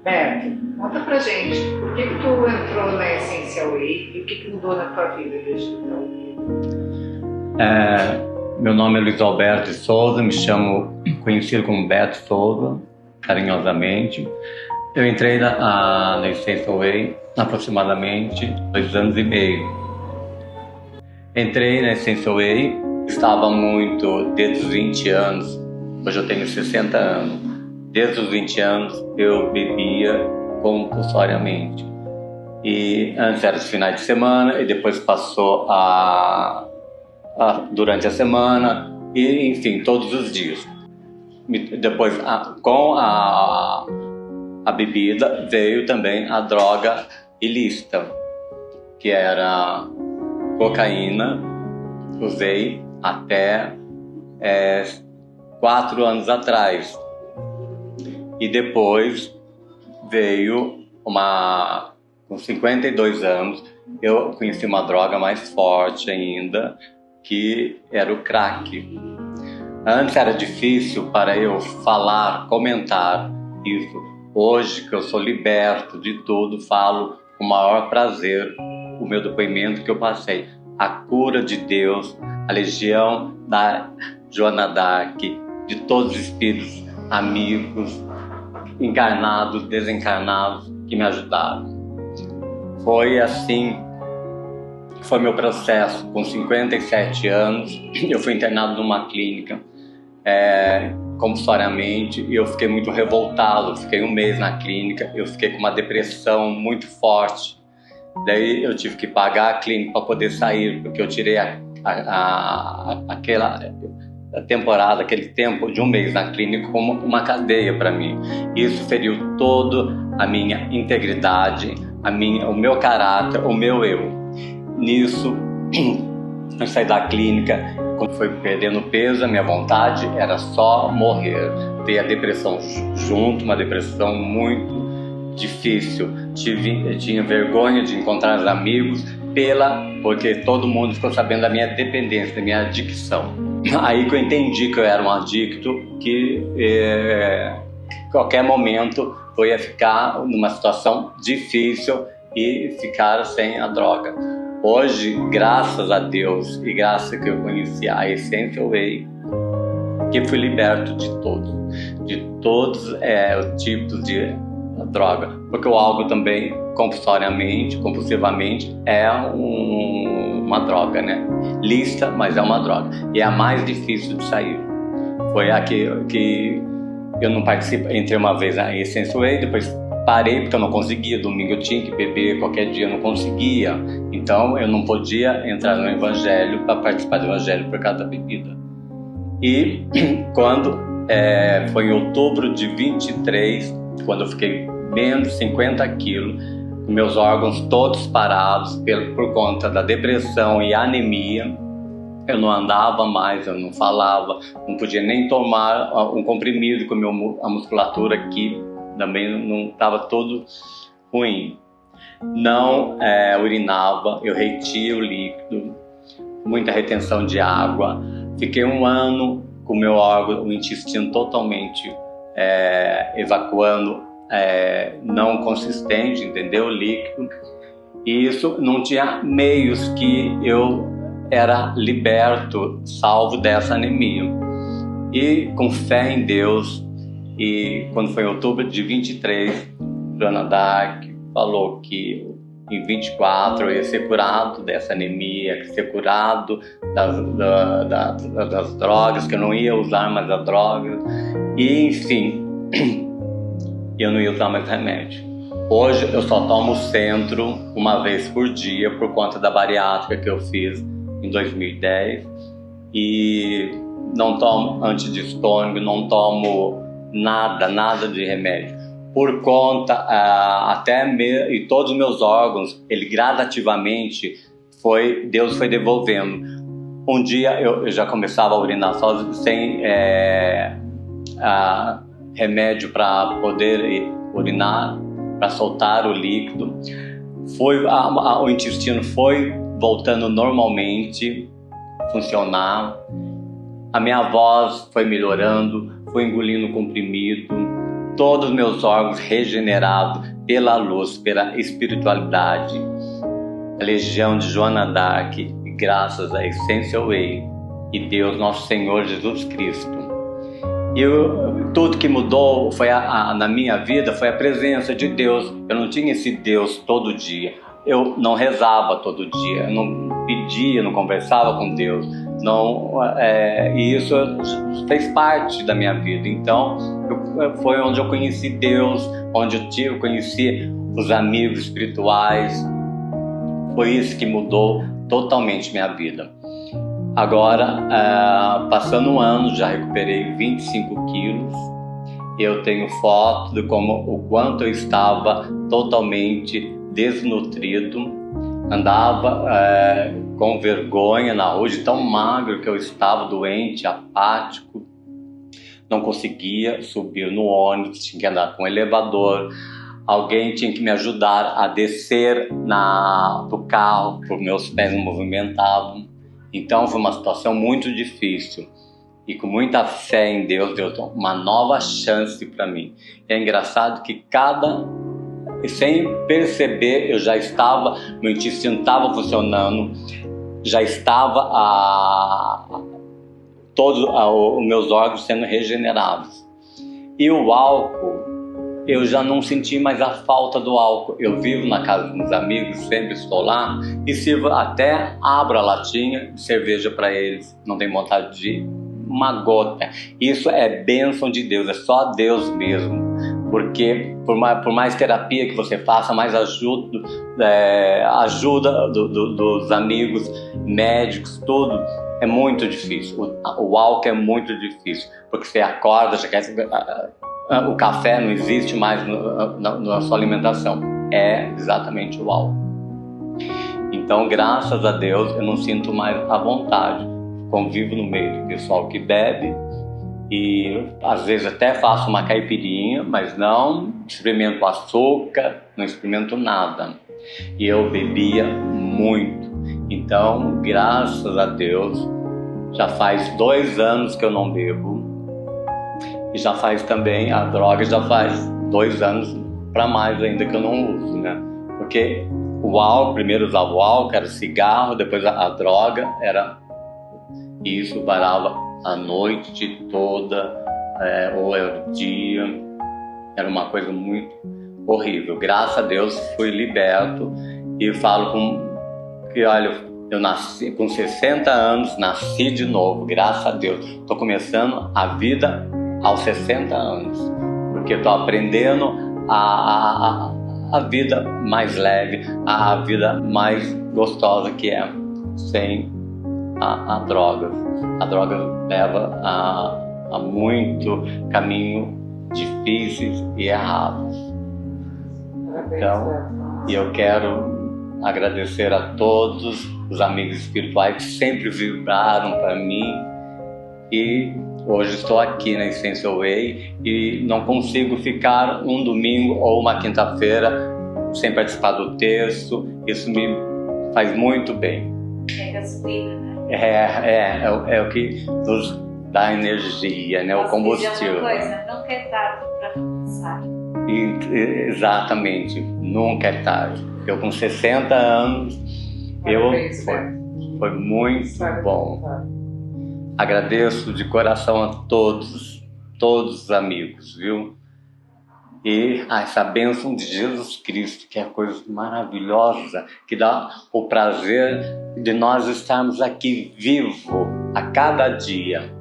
Beto, conta pra gente, por que tu entrou na Essential Way e o que mudou na tua vida desde então? Meu nome é Luiz Alberto de Souza, me chamo, conhecido como Beto Souza, carinhosamente. Eu entrei na Essential Way há aproximadamente 2 anos e meio. Entrei na Essential Way, estava muito, desde os 20 anos, hoje eu tenho 60 anos, desde os 20 anos eu bebia compulsoriamente. E antes era os finais de semana e depois passou durante a semana e, enfim, todos os dias. Depois, com a bebida, veio também a droga ilícita, que era cocaína. Usei até 4 anos atrás. E depois veio com 52 anos, eu conheci uma droga mais forte ainda, que era o crack. Antes era difícil para eu falar, comentar isso. Hoje, que eu sou liberto de tudo, falo com o maior prazer o meu depoimento que eu passei. A cura de Deus, a legião da Joana d'Arc, de todos os espíritos amigos, encarnados, desencarnados, que me ajudaram. Foi assim, foi meu processo. Com 57 anos, eu fui internado numa clínica, compulsoriamente, e eu fiquei muito revoltado. Fiquei 1 mês na clínica, eu fiquei com uma depressão muito forte. Daí eu tive que pagar a clínica para poder sair, porque eu tirei aquela temporada, aquele tempo de 1 mês na clínica como uma cadeia para mim. Isso feriu toda a minha integridade, o meu caráter, o meu eu. Nisso, eu saí da clínica, quando foi perdendo peso, a minha vontade era só morrer. Veio a depressão junto, uma depressão muito difícil. Eu tinha vergonha de encontrar os amigos, porque todo mundo ficou sabendo da minha dependência, da minha adicção. Aí que eu entendi que eu era um adicto, que qualquer momento eu ia ficar numa situação difícil e ficar sem a droga. Hoje, graças a Deus e graças que eu conheci a Essential Way, que fui liberto de todos os tipos de droga, porque o álcool também, compulsivamente, é uma droga, né? Lícita, mas é uma droga. E é a mais difícil de sair. Foi a que eu não participei. Entrei uma vez na Essential Way, depois parei porque eu não conseguia. Domingo eu tinha que beber, qualquer dia eu não conseguia. Então eu não podia entrar no Evangelho para participar do Evangelho por causa da bebida. E quando foi em outubro de 23, quando eu fiquei menos 50 quilos, meus órgãos todos parados por conta da depressão e anemia, eu não andava mais, eu não falava, não podia nem tomar um comprimido, com a musculatura aqui também não estava tudo ruim. Não urinava, eu retia o líquido, muita retenção de água. Fiquei 1 ano com o meu órgão, o intestino totalmente evacuando, não consistente, entendeu? Líquido. E isso não tinha meios que eu era liberto, salvo dessa anemia. E com fé em Deus, e quando foi em outubro de 23, Joana d'Arc falou que em 24 eu ia ser curado dessa anemia, ia ser curado das drogas, que eu não ia usar mais as drogas, e enfim, eu não ia usar mais remédio. Hoje eu só tomo Centro 1 vez por dia por conta da bariátrica que eu fiz em 2010, e não tomo antidistônico, não tomo nada de remédio. Por conta, e todos os meus órgãos, ele gradativamente, Deus foi devolvendo. Um dia eu já começava a urinar sozinho, sem remédio para poder urinar, para soltar o líquido. O intestino foi voltando normalmente, funcionar. A minha voz foi melhorando, foi engolindo comprimido. todos os meus órgãos regenerados pela luz, pela espiritualidade, a legião de Joana d'Arc, graças à Essential Way e Deus, nosso Senhor Jesus Cristo. E tudo que mudou foi na minha vida foi a presença de Deus. Eu não tinha esse Deus todo dia. Eu não rezava todo dia, eu não pedia, não conversava com Deus. E isso fez parte da minha vida. Então, foi onde eu conheci Deus, onde eu conheci os amigos espirituais. Foi isso que mudou totalmente minha vida. Agora, passando um ano, já recuperei 25 quilos. Eu tenho foto de o quanto eu estava totalmente desnutrido. Andava com vergonha na rua, de tão magro que eu estava, doente, apático. Não conseguia subir no ônibus, tinha que andar com um elevador. Alguém tinha que me ajudar a descer do carro, porque meus pés não movimentavam. Então foi uma situação muito difícil. E com muita fé em Deus, Deus deu uma nova chance para mim. É engraçado que sem perceber, eu já estava, meu intestino estava funcionando, já estava todos os meus órgãos sendo regenerados. E o álcool, eu já não senti mais a falta do álcool. Eu vivo na casa dos meus amigos, sempre estou lá e sirvo, até abro a latinha de cerveja para eles. Não tenho vontade de uma gota. Isso é bênção de Deus, é só Deus mesmo. Porque por mais terapia que você faça, mais ajuda dos amigos, médicos, tudo, é muito difícil. O álcool é muito difícil, porque você acorda, já quer... O café não existe mais na sua alimentação, é exatamente o álcool. Então, graças a Deus, eu não sinto mais à vontade. Convivo no meio do pessoal que bebe e às vezes até faço uma caipirinha, mas não experimento açúcar, não experimento nada. E eu bebia muito. Então, graças a Deus, já faz 2 anos que eu não bebo. E já faz também, a droga já faz 2 anos para mais ainda que eu não uso, né? Porque o álcool, primeiro usava o álcool, era cigarro, depois a droga era... E isso parava a noite toda, ou era o dia. Era uma coisa muito horrível. Graças a Deus fui liberto e falo que, olha, eu nasci com 60 anos, nasci de novo, graças a Deus. Estou começando a vida aos 60 anos, porque estou aprendendo a vida mais leve, a vida mais gostosa que é sem a droga. A droga leva a muito caminho difíceis e errados. Então, eu quero agradecer a todos os amigos espirituais que sempre vibraram para mim e hoje estou aqui na Essential Way e não consigo ficar um domingo ou uma quinta-feira sem participar do texto. Isso me faz muito bem. É gasolina, né? É o que nos dá energia, né? O combustível. Uma coisa, nunca é tarde para começar. Exatamente, nunca é tarde. Eu com 60 anos, foi muito bom. Agradeço de coração a todos os amigos, viu? E essa bênção de Jesus Cristo, que é a coisa maravilhosa, que dá o prazer de nós estarmos aqui vivos a cada dia.